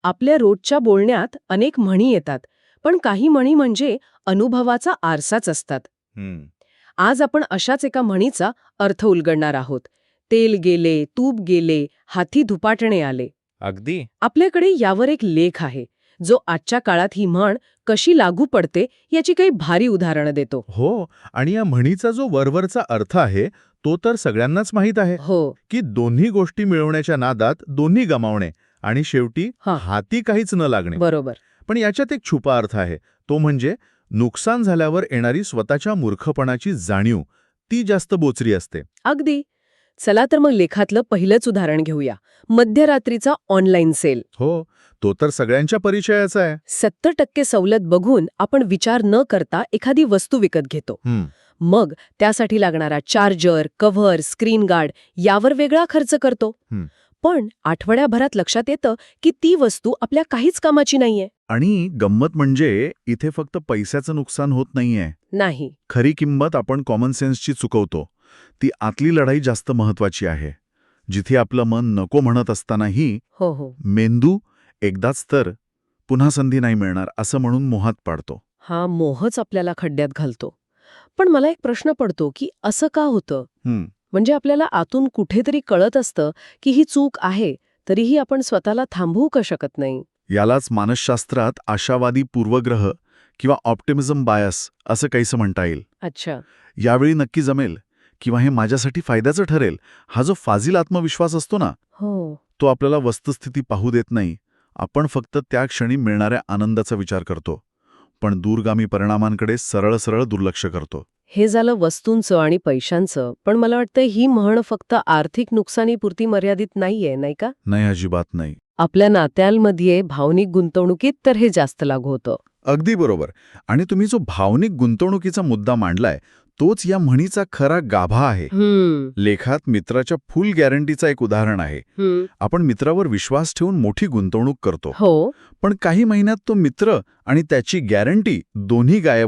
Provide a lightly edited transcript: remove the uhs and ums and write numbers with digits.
आपल्या रोजच्या बोलण्यात अनेक म्हणी येतात, पण काही म्हणी म्हणजे अनुभवाचा आरसाच असतात. हम्म. आज आपण अशाच एका म्हणीचा अर्थ उलगडणार आहोत. तेल गेले, तूप गेले, हाती धुपाटणे आले. अगदी. आपल्याकडे यावर एक लेख आहे, जो आजच्या काळात ही म्हण कशी लागू पडते याची काही भारी उदाहरणं देतो. हो, आणि या म्हणीचा जो वरवरचा अर्थ आहे तो तर सगळ्यांनाच माहीत आहे, हो. की दोन्ही गोष्टी मिळवण्याच्या नादात दोन्ही गमावणे आणि शेवटी हां. हाती काहीच न लागणे. बरोबर. पण याच्यात एक छुपा अर्थ आहे, तो म्हणजे नुकसान झाल्यावर येणारी स्वतःच्या मूर्खपणाची जाणीव, ती जास्त बोचरी असते. अगदी. चला तर मग लेखातलं पहिलंच उदाहरण घेऊया. मध्यरात्रीचा ऑनलाईन सेल. हो, तो तर सगळ्यांच्या परिचयाचा आहे. 70% सवलत बघून आपण विचार न करता एखादी वस्तू विकत घेतो. मग त्यासाठी लागणारा चार्जर, कव्हर, स्क्रीन गार्ड यावर वेगळा खर्च करतो. पण आठवड्याभरात लक्षात येतं की ती वस्तू आपल्या काहीच कामाची नाहीये. आणि गंमत म्हणजे इथे फक्त पैशाचं नुकसान होत नाहीये. नाही. खरी किंमत आपण कॉमन सेन्सची चुकवतो. ती आतली लढाई जास्त महत्वाची आहे. जिथे आपलं मन नको म्हणत असतानाही हो हो. मेंदू एकदाच तर पुन्हा संधी नाही मिळणार असं म्हणून मोहात पाडतो. हा मोहच आपल्याला खड्ड्यात घालतो. पण मला एक प्रश्न पडतो की असं का होतं? म्हणजे आपल्याला आतून कुठेतरी कळत असतं की ही चूक आहे, तरीही आपण स्वतःला थांबवू का शकत नाही? यालाच मानसशास्त्रात आशावादी पूर्वग्रह किंवा ऑप्टिमिझम बायस असं काहीसं म्हणता येईल. अच्छा. यावेळी नक्की जमेल किंवा हे माझ्यासाठी फायद्याचं ठरेल, हा जो फाजील आत्मविश्वास असतो ना, हो. तो आपल्याला वस्तुस्थिती पाहू देत नाही. आपण फक्त त्या क्षणी मिळणाऱ्या आनंदाचा विचार करतो, पण दूरगामी परिणामांकडे सरळ सरळ दुर्लक्ष करतो. हे झालं वस्तूंचं आणि पैशांचं, पण मला वाटतं ही म्हण फक्त आर्थिक नुकसानीपुरती मर्यादित नाहीये, नाही का? नाही, अजिबात नाही. आपल्या नात्यांमध्ये भावनिक गुंतवणुकीत तर हे जास्त लागू होतं. अगदी बरोबर. आणि तुम्ही जो भावनिक गुंतवणुकीचा मुद्दा मांडलाय, तोच या म्हणीचा खरा गाभा आहे. लेखात मित्राच्या फुल गॅरंटीचा एक उदाहरण आहे. आपण मित्रावर विश्वास ठेवून मोठी गुंतवणूक करतो, हो. पण काही महिन्यात तो मित्र आणि त्याची गॅरंटी दोन्ही गायब